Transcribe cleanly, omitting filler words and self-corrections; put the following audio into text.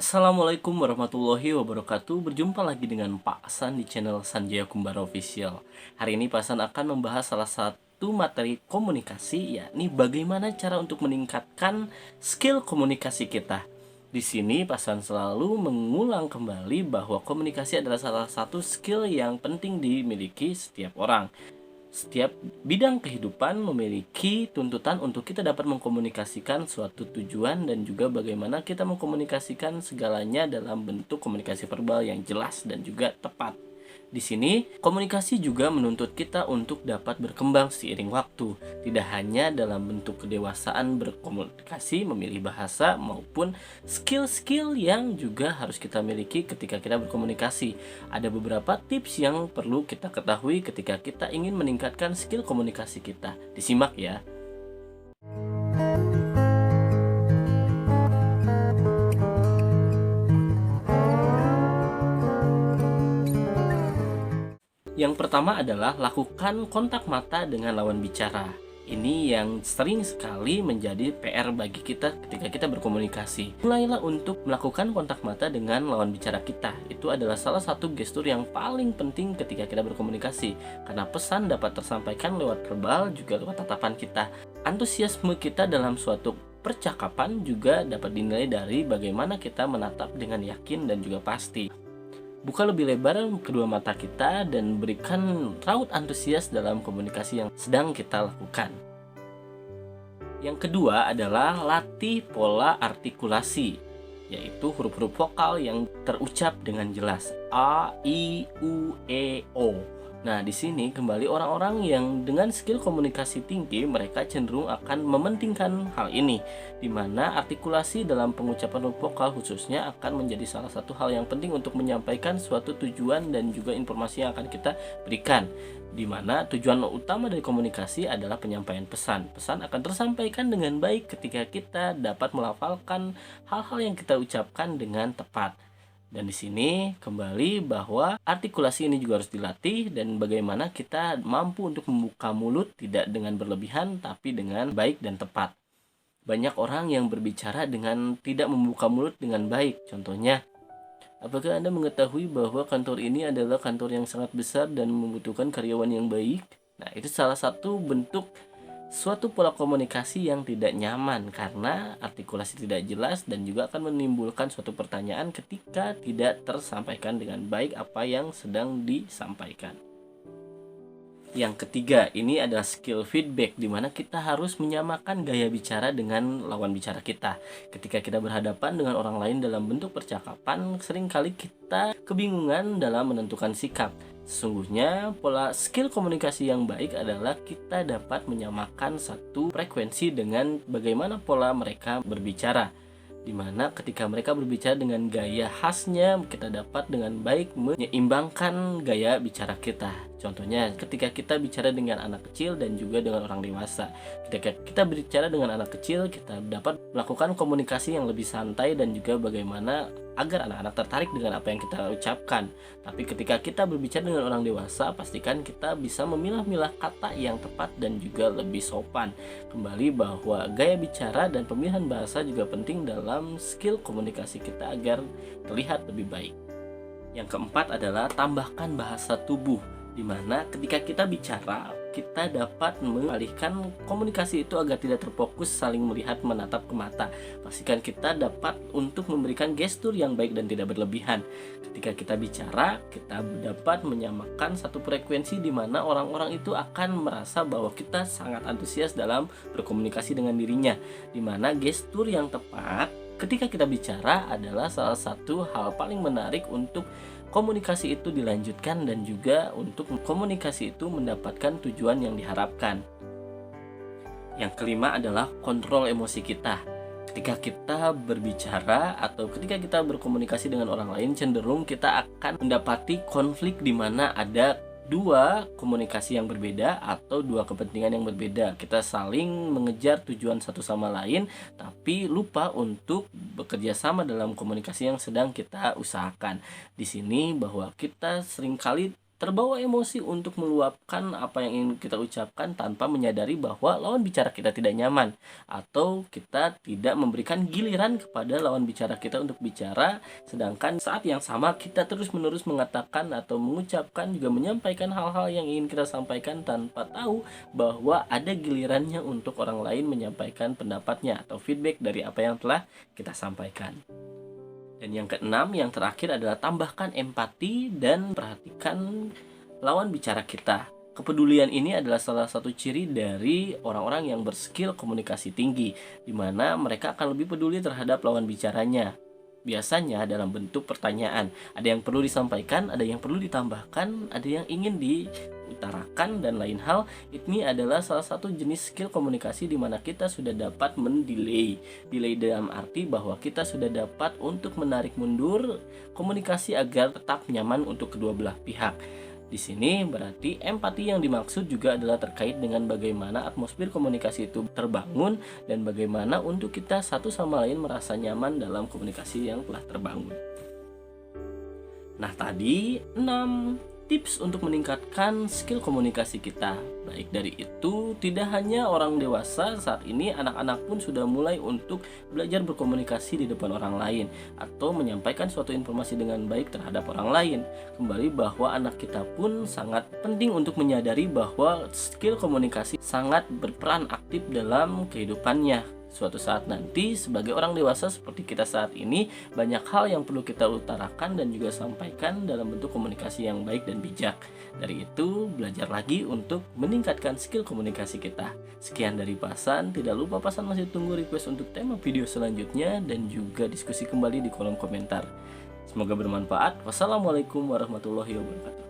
Assalamualaikum warahmatullahi wabarakatuh. Berjumpa lagi dengan Pak San di channel Sanjaya Kumbara Official. Hari ini Pak San akan membahas salah satu materi komunikasi, yakni bagaimana cara untuk meningkatkan skill komunikasi kita. Di sini Pak San selalu mengulang kembali bahwa komunikasi adalah salah satu skill yang penting dimiliki setiap orang. Setiap bidang kehidupan memiliki tuntutan untuk kita dapat mengkomunikasikan suatu tujuan dan juga bagaimana kita mengkomunikasikan segalanya dalam bentuk komunikasi verbal yang jelas dan juga tepat. Di sini, komunikasi juga menuntut kita untuk dapat berkembang seiring waktu, tidak hanya dalam bentuk kedewasaan berkomunikasi, memilih bahasa, maupun skill-skill yang juga harus kita miliki ketika kita berkomunikasi. Ada beberapa tips yang perlu kita ketahui ketika kita ingin meningkatkan skill komunikasi kita. Disimak ya. Yang pertama adalah lakukan kontak mata dengan lawan bicara. Ini yang sering sekali menjadi PR bagi kita ketika kita berkomunikasi. Mulailah untuk melakukan kontak mata dengan lawan bicara kita. Itu adalah salah satu gestur yang paling penting ketika kita berkomunikasi, karena pesan dapat tersampaikan lewat verbal juga lewat tatapan kita. Antusiasme kita dalam suatu percakapan juga dapat dinilai dari bagaimana kita menatap dengan yakin dan juga pasti. Buka lebih lebar kedua mata kita dan berikan raut antusias dalam komunikasi yang sedang kita lakukan. Yang kedua adalah latih pola artikulasi, yaitu huruf-huruf vokal yang terucap dengan jelas. A, I, U, E, O. Nah, di sini kembali orang-orang yang dengan skill komunikasi tinggi, mereka cenderung akan mementingkan hal ini, di mana artikulasi dalam pengucapan huruf vokal khususnya akan menjadi salah satu hal yang penting untuk menyampaikan suatu tujuan dan juga informasi yang akan kita berikan. Di mana tujuan utama dari komunikasi adalah penyampaian pesan. Pesan akan tersampaikan dengan baik ketika kita dapat melafalkan hal-hal yang kita ucapkan dengan tepat. Dan di sini kembali bahwa artikulasi ini juga harus dilatih dan bagaimana kita mampu untuk membuka mulut tidak dengan berlebihan tapi dengan baik dan tepat. Banyak orang yang berbicara dengan tidak membuka mulut dengan baik. Contohnya, apakah Anda mengetahui bahwa kantor ini adalah kantor yang sangat besar dan membutuhkan karyawan yang baik? Nah, itu salah satu bentuk suatu pola komunikasi yang tidak nyaman karena artikulasi tidak jelas dan juga akan menimbulkan suatu pertanyaan ketika tidak tersampaikan dengan baik apa yang sedang disampaikan. Yang ketiga, ini adalah skill feedback, di mana kita harus menyamakan gaya bicara dengan lawan bicara kita. Ketika kita berhadapan dengan orang lain dalam bentuk percakapan, seringkali kita kebingungan dalam menentukan sikap. Sesungguhnya, pola skill komunikasi yang baik adalah kita dapat menyamakan satu frekuensi dengan bagaimana pola mereka berbicara, di mana ketika mereka berbicara dengan gaya khasnya, kita dapat dengan baik menyeimbangkan gaya bicara kita. Contohnya, ketika kita bicara dengan anak kecil dan juga dengan orang dewasa. Ketika kita berbicara dengan anak kecil, kita dapat melakukan komunikasi yang lebih santai dan juga bagaimana agar anak-anak tertarik dengan apa yang kita ucapkan. Tapi ketika kita berbicara dengan orang dewasa, pastikan kita bisa memilah-milah kata yang tepat dan juga lebih sopan. Kembali bahwa gaya bicara dan pemilihan bahasa juga penting dalam skill komunikasi kita agar terlihat lebih baik. Yang keempat adalah tambahkan bahasa tubuh, di mana ketika kita bicara, kita dapat mengalihkan komunikasi itu agar tidak terfokus saling melihat menatap ke mata. Pastikan kita dapat untuk memberikan gestur yang baik dan tidak berlebihan. Ketika kita bicara, kita dapat menyamakan satu frekuensi di mana orang-orang itu akan merasa bahwa kita sangat antusias dalam berkomunikasi dengan dirinya. Di mana gestur yang tepat ketika kita bicara adalah salah satu hal paling menarik untuk komunikasi itu dilanjutkan dan juga untuk komunikasi itu mendapatkan tujuan yang diharapkan. Yang kelima adalah kontrol emosi kita. Ketika kita berbicara atau ketika kita berkomunikasi dengan orang lain, cenderung kita akan mendapati konflik di mana ada dua komunikasi yang berbeda atau dua kepentingan yang berbeda. Kita saling mengejar tujuan satu sama lain, tapi lupa untuk bekerja sama dalam komunikasi yang sedang kita usahakan. Di sini bahwa kita seringkali terbawa emosi untuk meluapkan apa yang ingin kita ucapkan tanpa menyadari bahwa lawan bicara kita tidak nyaman, atau kita tidak memberikan giliran kepada lawan bicara kita untuk bicara, sedangkan saat yang sama kita terus-menerus mengatakan atau mengucapkan juga menyampaikan hal-hal yang ingin kita sampaikan tanpa tahu bahwa ada gilirannya untuk orang lain menyampaikan pendapatnya atau feedback dari apa yang telah kita sampaikan. Dan yang keenam, yang terakhir adalah tambahkan empati dan perhatikan lawan bicara kita. Kepedulian ini adalah salah satu ciri dari orang-orang yang berskill komunikasi tinggi, di mana mereka akan lebih peduli terhadap lawan bicaranya. Biasanya dalam bentuk pertanyaan, ada yang perlu disampaikan, ada yang perlu ditambahkan, ada yang ingin diutarakan, dan lain hal. Ini adalah salah satu jenis skill komunikasi di mana kita sudah dapat mendelay. Delay dalam arti bahwa kita sudah dapat untuk menarik mundur komunikasi agar tetap nyaman untuk kedua belah pihak. Di sini berarti empati yang dimaksud juga adalah terkait dengan bagaimana atmosfer komunikasi itu terbangun dan bagaimana untuk kita satu sama lain merasa nyaman dalam komunikasi yang telah terbangun. Nah, tadi 6 tips untuk meningkatkan skill komunikasi kita. Baik dari itu, tidak hanya orang dewasa, saat ini anak-anak pun sudah mulai untuk belajar berkomunikasi di depan orang lain atau menyampaikan suatu informasi dengan baik terhadap orang lain. Kembali bahwa anak kita pun sangat penting untuk menyadari bahwa skill komunikasi sangat berperan aktif dalam kehidupannya. Suatu saat nanti sebagai orang dewasa seperti kita saat ini, banyak hal yang perlu kita utarakan dan juga sampaikan dalam bentuk komunikasi yang baik dan bijak. Dari itu, belajar lagi untuk meningkatkan skill komunikasi kita. Sekian dari Pasan, tidak lupa Pasan masih tunggu request untuk tema video selanjutnya dan juga diskusi kembali di kolom komentar. Semoga bermanfaat. Wassalamualaikum warahmatullahi wabarakatuh.